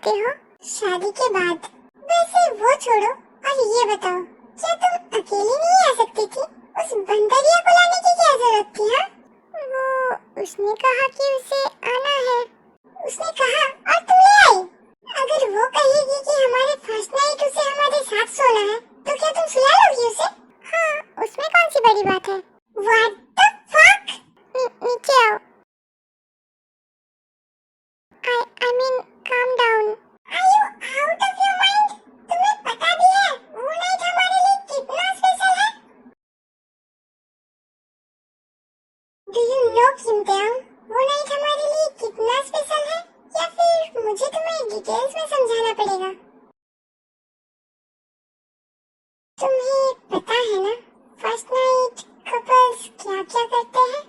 सकते हो शादी के बाद। वैसे वो छोड़ो और ये बताओ, क्या तुम अकेली नहीं आ सकती थी? उस बंदरिया को लाने की क्या जरूरत थी? हाँ, वो उसने कहा कि उसे आना है। उसने कहा और तुम ले आई? अगर वो कहेगी कि हमारे फर्स्ट नाइट उसे हमारे साथ सोना है, तो क्या तुम सुला लोगी उसे? हाँ, उसमें कौन सी बड़ी बात है? What the fuck? नीचे आओ। I mean, calm down. Are you out of your mind? तुम्हें पता भी है वो नाइट हमारे लिए कितना स्पेशल है? Do you know किम तांग, वो नाइट हमारे लिए कितना स्पेशल है? या फिर मुझे तुम्हें डिटेल्स में समझाना पड़ेगा? तुम्हें पता है ना फर्स्ट नाइट कपल्स क्या क्या करते हैं?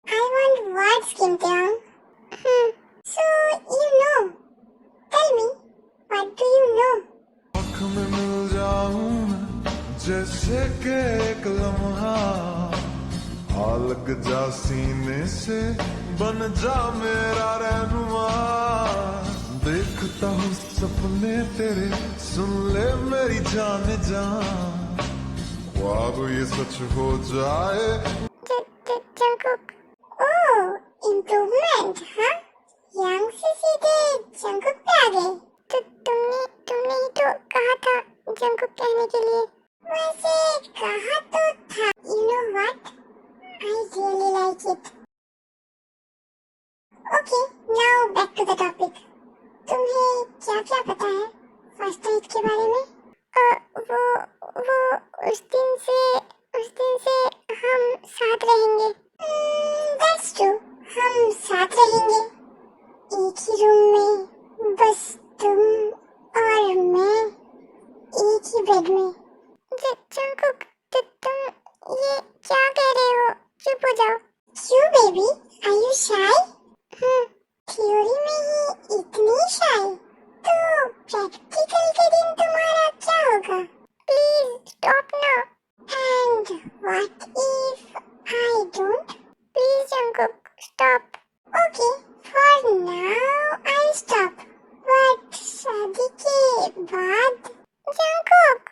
I want words, Kim Taeyong. So you know. Tell me, what do you know? आँख में मिल जाऊं मैं जैसे के एक लम्हा, आ लग जा सीने से बन जा मेरा रहनुमा। देखता हूँ सपने तेरे, सुन ले मेरी जान जान, ख्वाब ये सच हो जाए। जंगकुक। ओह, इम्प्रूवमेंट, हाँ? यांग से सीधे जंगकुक पे आ गए। तो तुमने ही तो कहा था जंगकुक कहने के लिए। वैसे कहा तो था। You know what? I really like it. Okay, now back to the topic. तुम्हें क्या क्या पता है फर्स्ट नाइट के बारे में? वो उस दिन से हम साथ रहेंगे। That's true, हम साथ रहेंगे एक ही रूम में, बस तुम और मैं एक ही बेड में। जंगकुक, तुम ये क्या कह रहे हो? चुप हो जाओ। क्यों baby, are you shy? Theory में ही इतनी शाय, तो प्रैक्टिकल के दिन तुम्हारा क्या होगा? प्लीज स्टॉप ना। And what if I don't? Please Jungkook stop. Okay, for now I stop, but शादी के बाद? जंगकुक।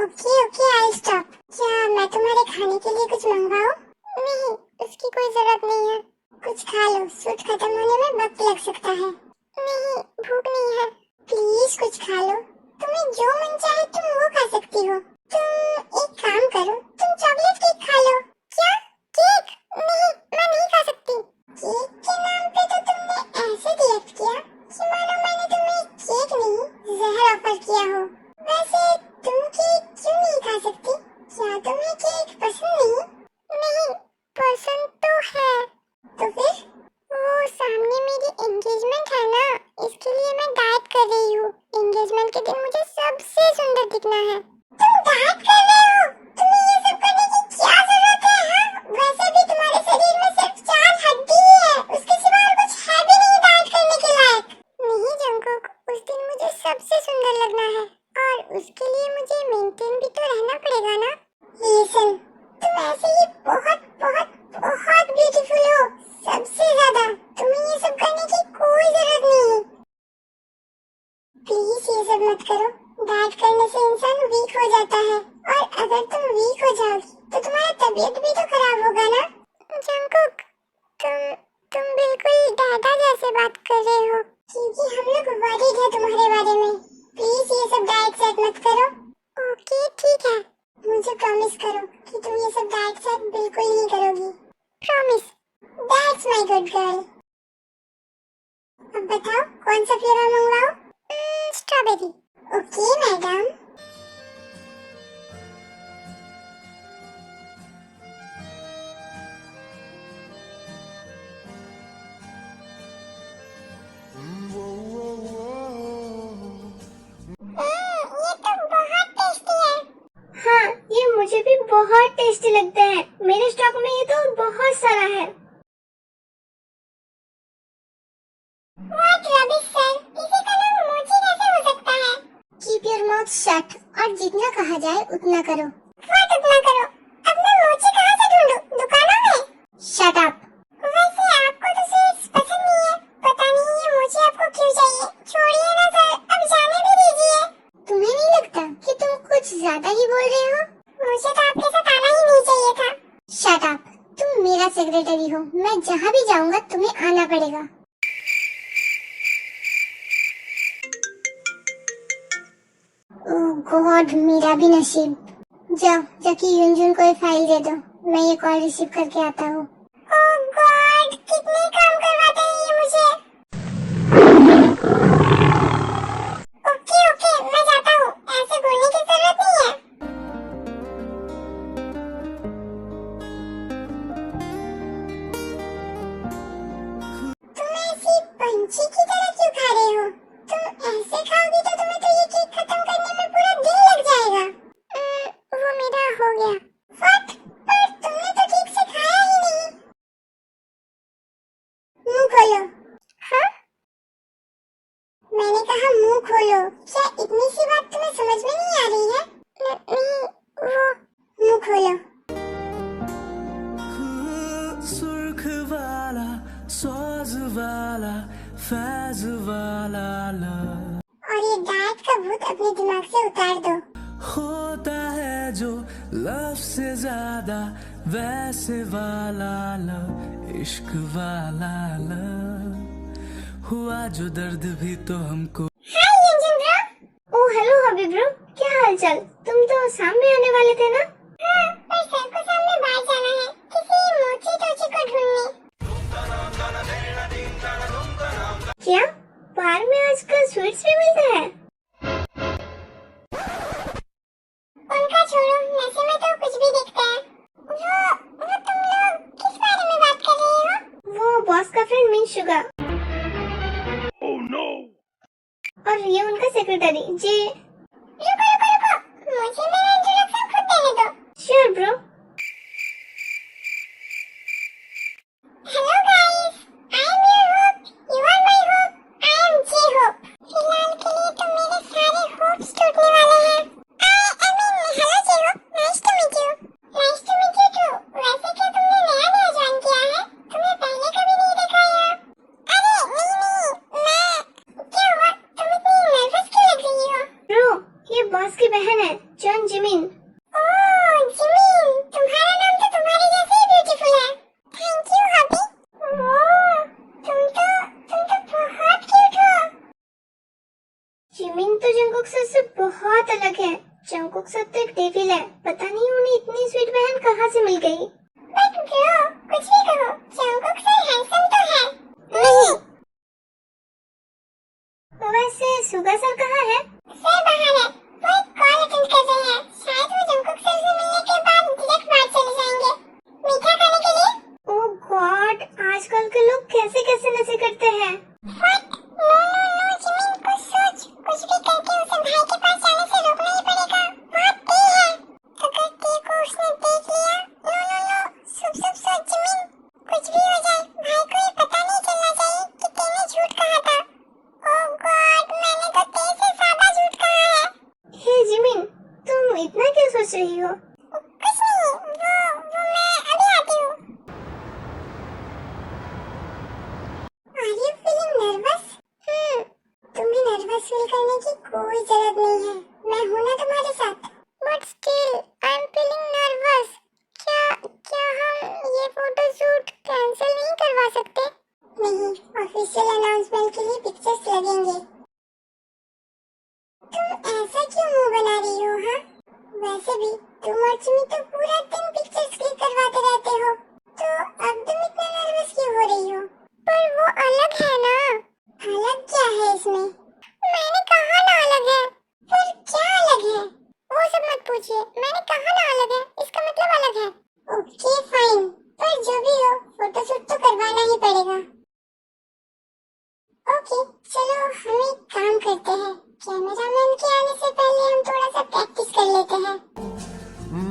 Okay I stop. क्या मैं तुम्हारे खाने के लिए कुछ मंगवाऊं? नहीं, उसकी कोई जरूरत नहीं है। कुछ खा लो, सूट खत्म होने में वक्त लग सकता है। नहीं, भूख नहीं है। प्लीज कुछ खा लो, तुम्हें जो मन चाहे तुम वो खा सकती हो। तुम एक काम करो, तुम चॉकलेट केक खा लो। क्या? केक? नहीं, मैं नहीं खा सकती। केक के नाम पे तो तुमने ऐसे रिएक्ट किया कि मानो मैंने तुम्हें केक नहीं जहर ऑफर किया हो। वैसे तुम केक क्यों नहीं खा सकती? क्या तुम्हें केक पसंद नहीं? नहीं, पसंद तो है। तो फिर? वो सामने मेरी एंगेजमेंट है ना, इसके लिए मैं डाइट कर रही हूँ। एंगेजमेंट के दिन मुझे सबसे सुंदर दिखना है। तुम डाइट कर रहे हो? तुम्हें ये सब करने की क्या जरूरत है? हाँ? वैसे भी तुम्हारे शरीर में सिर्फ 4 हड्डी ही है, उसके सिवा और कुछ है भी नहीं डाइट करने के लायक। नहीं जंगकुक, उस दिन मुझे सबसे सुंदर लगना है और उसके लिए मुझे मेंटेन भी तो रहना पड़ेगा ना। लिसन, तुम ऐसे ही बहुत बहुत बहुत ब्यूटीफुल हो, सबसे ज्यादा। तुम्हें ये सब करने की कोई जरूरत नहीं। प्लीज ये सब मत करो, डाइट करने से इंसान वीक हो जाता है, और अगर तुम वीक हो जाओगी तो तुम्हारा तबीयत भी तो खराब होगा ना। जंगकुक, तुम बिल्कुल दादा जैसे बात कर रहे हो। क्योंकि हम लोग वरीड है तुम्हारे बारे में। प्लीज ये सब डाइट सेट मत करो। ओके ठीक है, मुझे प्रॉमिस करो कि तुम ये सब डाइट सेट बिल्कुल नहीं करोगी। Promise. That's my good girl. अब बताओ कौन सा फ्लेवर मंगवाओ? स्ट्रॉबेरी। Okay madam. ये तो बहुत टेस्टी है। हाँ, ये मुझे भी बहुत टेस्टी लगता है। मेरे स्टॉक में ये तो बहुत सारा है। What rubbish sir, किसी का नाम मोची कैसे हो सकता है? Keep your mouth shut और जितना कहा जाए उतना करो। What उतना करो? अब मैं मोची कहाँ से ढूंढूं? दुकानों में? Shut up। वैसे आपको तो स्वीट्स पसंद नहीं है, पता नहीं सेक्रेटरी हो, मैं जहाँ भी जाऊंगा तुम्हें आना पड़ेगा। ओह गॉड, मेरा भी नसीब। जाओ जाके युनजुन को ये फाइल दे दो, मैं ये कॉल रिसीव करके आता हूँ। ओह गॉड, कितने काम करवाते हैं ये मुझे। ओके ओके, मैं जाता हूँ, ऐसे बोलने की जरूरत नहीं है। तुम ऐसी पंछी की तरह क्यों खा रहे हो? तुम ऐसे खाओगी तो तुम्हें तो ये केक खत्म करने में पूरा दिन लग जाएगा। वो मेरा हो गया। व्हाट? पर तुमने तो ठीक से खाया ही नहीं। मुंह खोलो। हाँ? मैंने कहा मुंह खोलो। क्या इतनी सी बात तुम्हें समझ में नहीं आ रही है? नहीं, वो मुंह खोलो। सुर्ख वाला, साज वाला, फैज वाला ला। और ये डाइट का भूत अपने दिमाग से उतार दो। होता है जो लव से ज्यादा वैसे वाला ला, इश्क वाला ला। हुआ जो दर्द भी तो हमको। हाय युनजुन ब्रो। ओह हेलो हबीब ब्रो, क्या हालचाल? तुम तो सामने आने वाले थे ना? हाँ, पर सर को सामने बाहर जाना है, किसी मोची टोची को ढूंढने। क्या बाहर में आजकल स्वीट्स भी मिलते हैं? उनका छोड़ो, नशे में तो कुछ भी दिखता है। वो तुम लोग किस बारे में बात कर रहे हो? वो बॉस का फ्रेंड मिनशुगा। Oh no. और ये उनका सेक्रेटरी जे। रुको रुको रुको, मुझे मेरा इंट्रोडक्शन खुद देने दो। Sure bro. Hello guys, I am your hope, you are my hope, I am J Hope. फिलहाल के लिए तो मेरे सारे होप्स टूटने वाले हैं। Hello J Hope, nice to meet you. Nice to meet you too. वैसे क्या तुमने नया नया ज्वाइन किया है? तुम्हें पहले कभी नहीं देखा यहाँ। अरे नहीं, मैं क्या हुआ? तुम इतनी नर्वस क्यों लग रही हो? ब्रो, ये बॉस की बहन है, जॉन जिमिन। ओह जिमिन, तुम्हारा नाम तो तुम्हारे जैसे ही ब्यूटीफुल है। थैंक यू हबी। ओह, तुम तो बहुत क्यूट हो। जिमिन तो जंगकुक सर से बहुत अलग है। जंगकुक सर तो एक डेविल है, पता नहीं उन्हें इतनी स्वीट बहन कहाँ से मिल गई। बट ब्रो, कुछ भी कहो, जंगकुक सर हैंडसम तो है। नहीं। वैसे सुगा सर कहाँ है? सर बाहर है, वो एक कॉल अटेंड कर रहे हैं। शायद वो जंगकुक सर से मिलने के बाद डायरेक्ट बाहर चले जाएंगे मीठा खाने के लिए। ओह गॉड, आजकल के लोग कैसे कैसे नशे करते हैं। What? No no no Jimin, कुछ सोच, कुछ भी करके उसे भाई के पास जाने से रोकना ही पड़ेगा। बहुत तेज है, अगर ते को उसने देख लिया। नो नो नो, सब सोच जिमिन, कुछ भी हो जाए भाई को ये पता नहीं चलना चाहिए कि तेने झूठ कहा था। ओह गॉड, मैंने तो ते से ज्यादा झूठ कहा है। हे जिमिन, तुम इतना क्यों सोच रही हो? कुछ नहीं, वो मैं अभी आती हूँ। Are you feeling nervous? तुम्हें नर्वस फील करने की कोई जरूरत नहीं है, मैं हूँ ना तुम्हारे साथ। But still, I'm feeling nervous. क्या हम ये फोटो शूट कैंसिल नहीं करवा सकते? नहीं, ऑफिशियल अनाउंसमेंट के लिए पिक्चर्स लगेंगे। तुम ऐसा क्यों मुंह बना रही हो? हाँ, वैसे भी तुम और चिमी तो पूरा दिन पिक्चर्स क्लिक करवाते रहते हो, तो अब तुम इतना नर्वस क्यों हो रही हो? पर वो अलग है ना। अलग क्या है इसमें? मैंने कहा ना अलग है। पर क्या अलग है? वो सब मत पूछिए, मैंने कहा ना अलग है, इसका मतलब अलग है। ओके फाइन, पर जो भी हो, फोटोशूट तो करवाना ही पड़ेगा। ओके चलो हम एक काम करते हैं, कैमरामैन के आने से पहले हम थोड़ा सा प्रैक्टिस कर लेते हैं।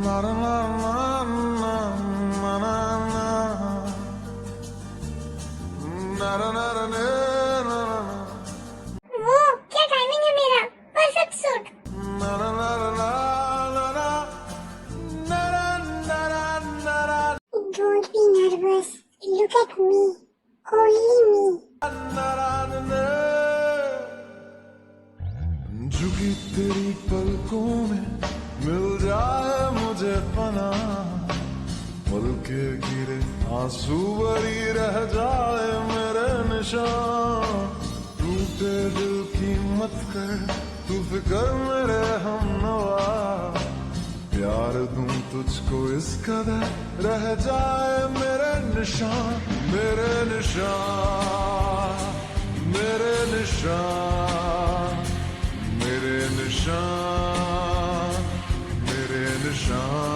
Na na na na na na na na na na na na na वो क्या टाइमिंग है मेरा, perfect suit. na na na na na na na na na na. Don't be nervous, look at me, only me. झुकी तेरी पलकों में मिल जाए मुझे पना, पल के गिरे आंसू भरी रह जाए मेरे निशान। टूटे दिल की मत कर तू फिक्र मेरे हमनवा, प्यार दूं तुझको इस कदर रह जाए मेरे निशान, मेरे निशान, मेरे निशान, मेरे निशान, मेरे निशान।